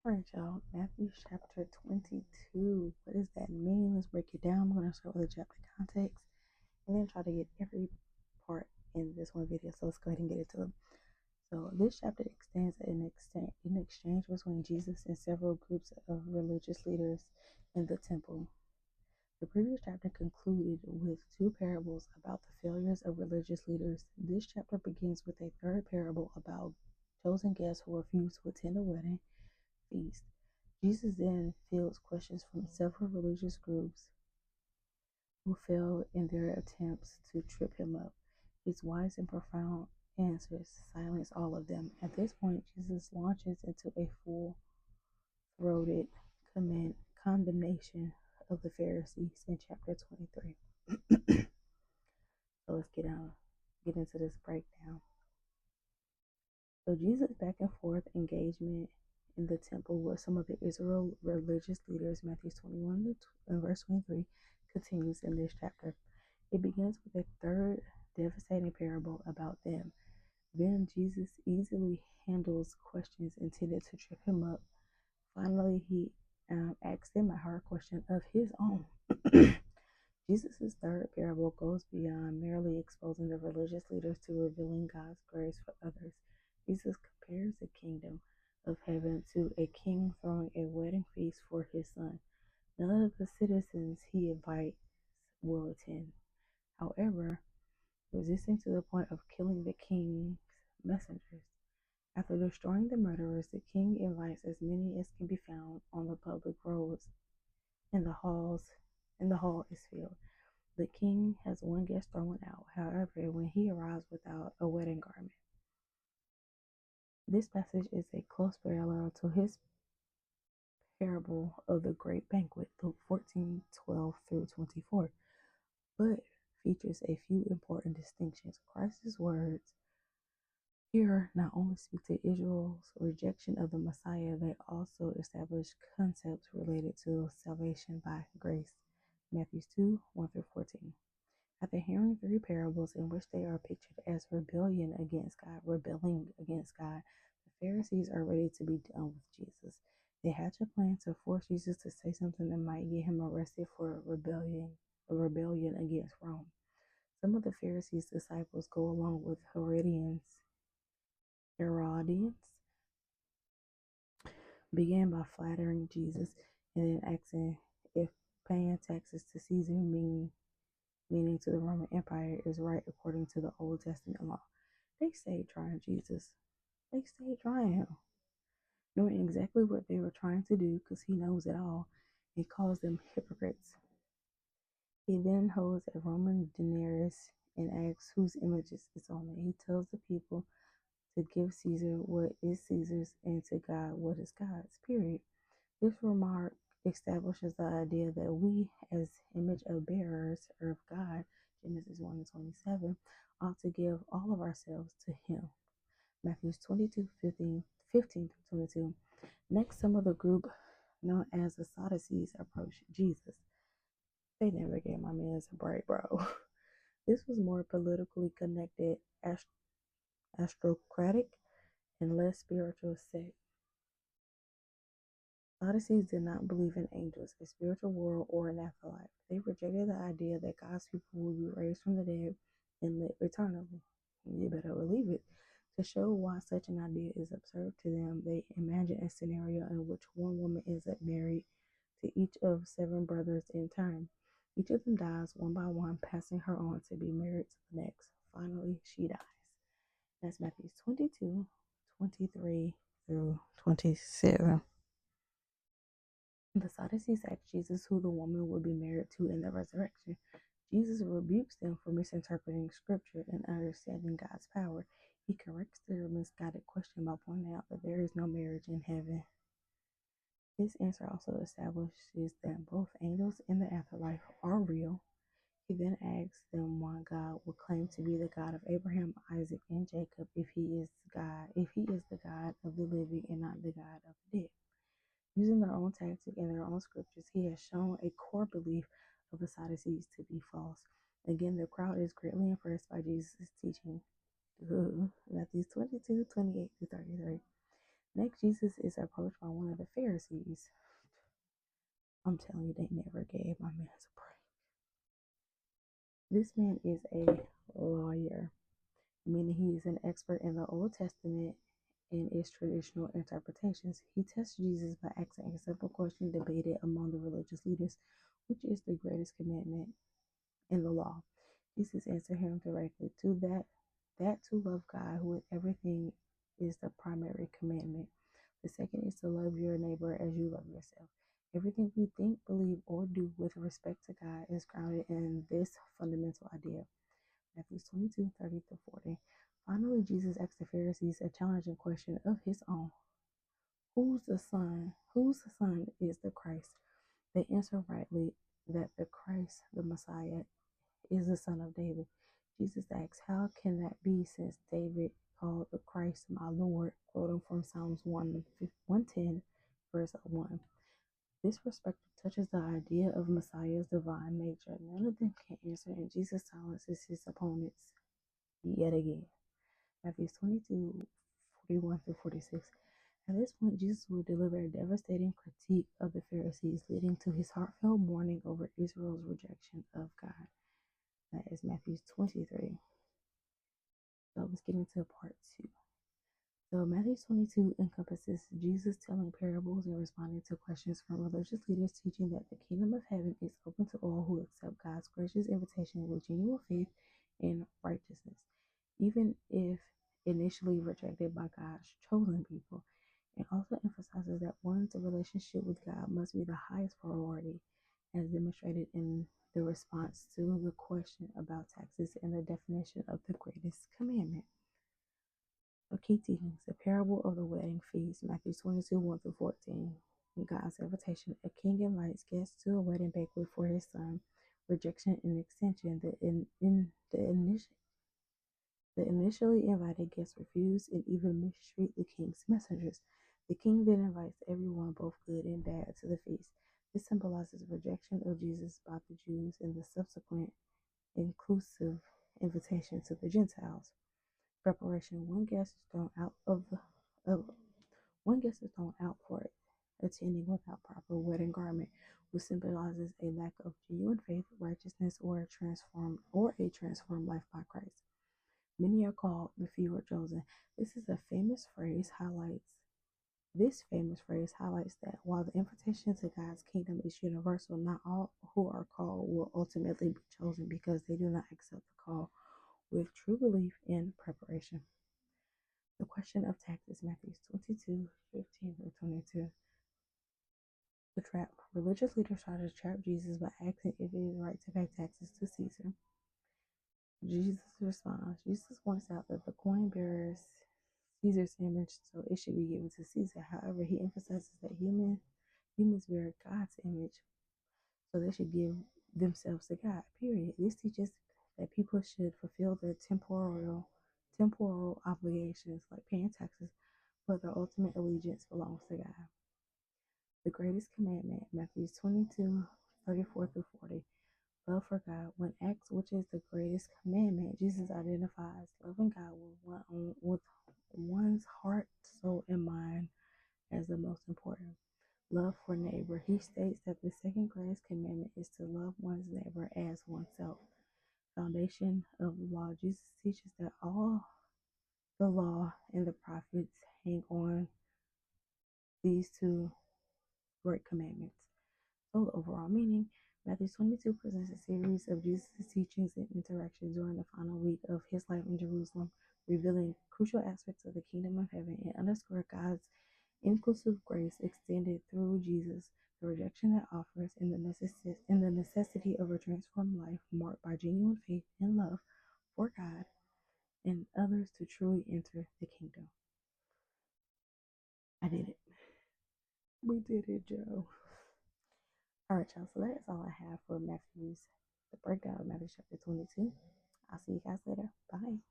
All right, y'all. Matthew chapter 22. What does that mean? Let's break it down. I'm going to start with the chapter context and then try to get every part in this one video. So let's go ahead and get into it. So this chapter extends an exchange between Jesus and several groups of religious leaders in the temple. The previous chapter concluded with two parables about the failures of religious leaders. This chapter begins with a third parable about chosen guests who refuse to attend a wedding feast. Jesus then fields questions from several religious groups who failed in their attempts to trip him up. His wise and profound answers silence all of them. At this point, Jesus launches into a full-throated condemnation of the Pharisees in chapter 23. So let's get into this breakdown. So Jesus' back and forth engagement in the temple with some of the Israel religious leaders, Matthew 21 and verse 23, continues in this chapter. It begins with a third devastating parable about them. Then Jesus easily handles questions intended to trip him up. Finally, he asks them a hard question of his own. Jesus' third parable goes beyond merely exposing the religious leaders to revealing God's grace for others. Jesus compares the kingdom of heaven to a king throwing a wedding feast for his son. None of the citizens he invites will attend. However, resisting to the point of killing the king's messengers. After destroying the murderers, the king invites as many as can be found on the public roads, and the hall is filled. The king has one guest thrown out, however, when he arrives without a wedding garment. This passage is a close parallel to his parable of the great banquet, Luke 14:12 through 24, but features a few important distinctions. Christ's words here not only speak to Israel's rejection of the Messiah, they also establish concepts related to salvation by grace. Matthew 2:1 through 14. After hearing three parables in which they are pictured as rebelling against God, the Pharisees are ready to be done with Jesus. They hatch a plan to force Jesus to say something that might get him arrested for rebellion against Rome. Some of the Pharisees' disciples go along with Herodians, began by flattering Jesus and then asking if paying taxes to Caesar meaning to the Roman Empire is right according to the Old Testament law. They stayed trying Jesus. They stayed trying him, knowing exactly what they were trying to do because he knows it all and calls them hypocrites. He then holds a Roman denarius and asks whose image is on it. He tells the people to give Caesar what is Caesar's and to God what is God's, period. This remark establishes the idea that we, as image of bearers of God, Genesis 1:27, ought to give all of ourselves to him. Matthew 22:15 through 22. Next, some of the group known as the Sadducees approached Jesus. They never gave my man a break, bro. This was more politically connected, aristocratic, and less spiritual sect. Sadducees did not believe in angels, a spiritual world, or an afterlife. They rejected the idea that God's people will be raised from the dead and live eternally. You better believe it. To show why such an idea is absurd to them, they imagine a scenario in which one woman ends up married to each of seven brothers in turn. Each of them dies one by one, passing her on to be married to the next. Finally, she dies. That's Matthew 22:23 through 27. The Sadducees asked Jesus who the woman would be married to in the resurrection. Jesus rebukes them for misinterpreting scripture and understanding God's power. He corrects their misguided question by pointing out that there is no marriage in heaven. This answer also establishes that both angels and the afterlife are real. He then asks them why God would claim to be the God of Abraham, Isaac, and Jacob if he is the God of the living and not the God of the dead. Using their own tactic and their own scriptures, he has shown a core belief of the Sadducees to be false. Again, the crowd is greatly impressed by Jesus' teaching. Matthew 22:28 through 33. Next, Jesus is approached by one of the Pharisees. I'm telling you, they never gave my man a break. This man is a lawyer, meaning he is an expert in the Old Testament and its traditional interpretations. He tests Jesus by asking a simple question debated among the religious leaders, which is the greatest commandment in the law. Jesus answered him directly to that to love God with everything is the primary commandment. The second is to love your neighbor as you love yourself. Everything we think, believe, or do with respect to God is grounded in this fundamental idea. Matthew 22:30-40. Finally, Jesus asked the Pharisees a challenging question of his own. Who's the son? Whose son is the Christ? They answer rightly that the Christ, the Messiah, is the son of David. Jesus asks, how can that be since David called the Christ my Lord, quoting from Psalms 110, verse 1. This perspective touches the idea of Messiah's divine nature. None of them can answer, and Jesus silences his opponents yet again. Matthew 22:41-46. At this point, Jesus will deliver a devastating critique of the Pharisees, leading to his heartfelt mourning over Israel's rejection of God. That is Matthew 23. So let's get into part 2. So Matthew 22 encompasses Jesus telling parables and responding to questions from religious leaders, teaching that the kingdom of heaven is open to all who accept God's gracious invitation with genuine faith and righteousness, even if initially rejected by God's chosen people. It also emphasizes that one's relationship with God must be the highest priority, as demonstrated in the response to the question about taxes and the definition of the greatest commandment. So key teachings: the parable of the wedding feast, Matthew 22:1-14. God's invitation: a king invites guests to a wedding banquet for his son. Rejection and extension: the initially invited guests refuse and even mistreat the king's messengers. The king then invites everyone, both good and bad, to the feast. This symbolizes rejection of Jesus by the Jews and the subsequent inclusive invitation to the Gentiles. Preparation: one guest is thrown out for attending without proper wedding garment, which symbolizes a lack of genuine faith, righteousness, or a transformed life by Christ. Many are called, but few are chosen. This famous phrase highlights that while the invitation to God's kingdom is universal, not all who are called will ultimately be chosen because they do not accept the call with true belief and preparation. The question of taxes, Matthew 22:15-22. The trap. Religious leaders try to trap Jesus by asking if it is right to pay taxes to Caesar. Jesus responds. Jesus points out that the coin bears Caesar's image, so it should be given to Caesar. However, he emphasizes that humans bear God's image, so they should give themselves to God. Period. This teaches that people should fulfill their temporal obligations like paying taxes, but their ultimate allegiance belongs to God. The greatest commandment, Matthew 22:34-40. Love for God. When asked which is the greatest commandment, Jesus identifies loving God with one's heart, soul, and mind as the most important. Love for neighbor. He states that the second greatest commandment is to love one's neighbor as oneself. Foundation of the law. Jesus teaches that all the law and the prophets hang on these two great commandments. So the overall meaning, Matthew 22 presents a series of Jesus' teachings and interactions during the final week of his life in Jerusalem, revealing crucial aspects of the kingdom of heaven and underscore God's inclusive grace extended through Jesus, the rejection that offers, and the necessity of a transformed life marked by genuine faith and love for God and others to truly enter the kingdom. I did it. We did it, Joe. All right, y'all. So that is all I have for the breakdown of Matthew chapter 22. I'll see you guys later. Bye.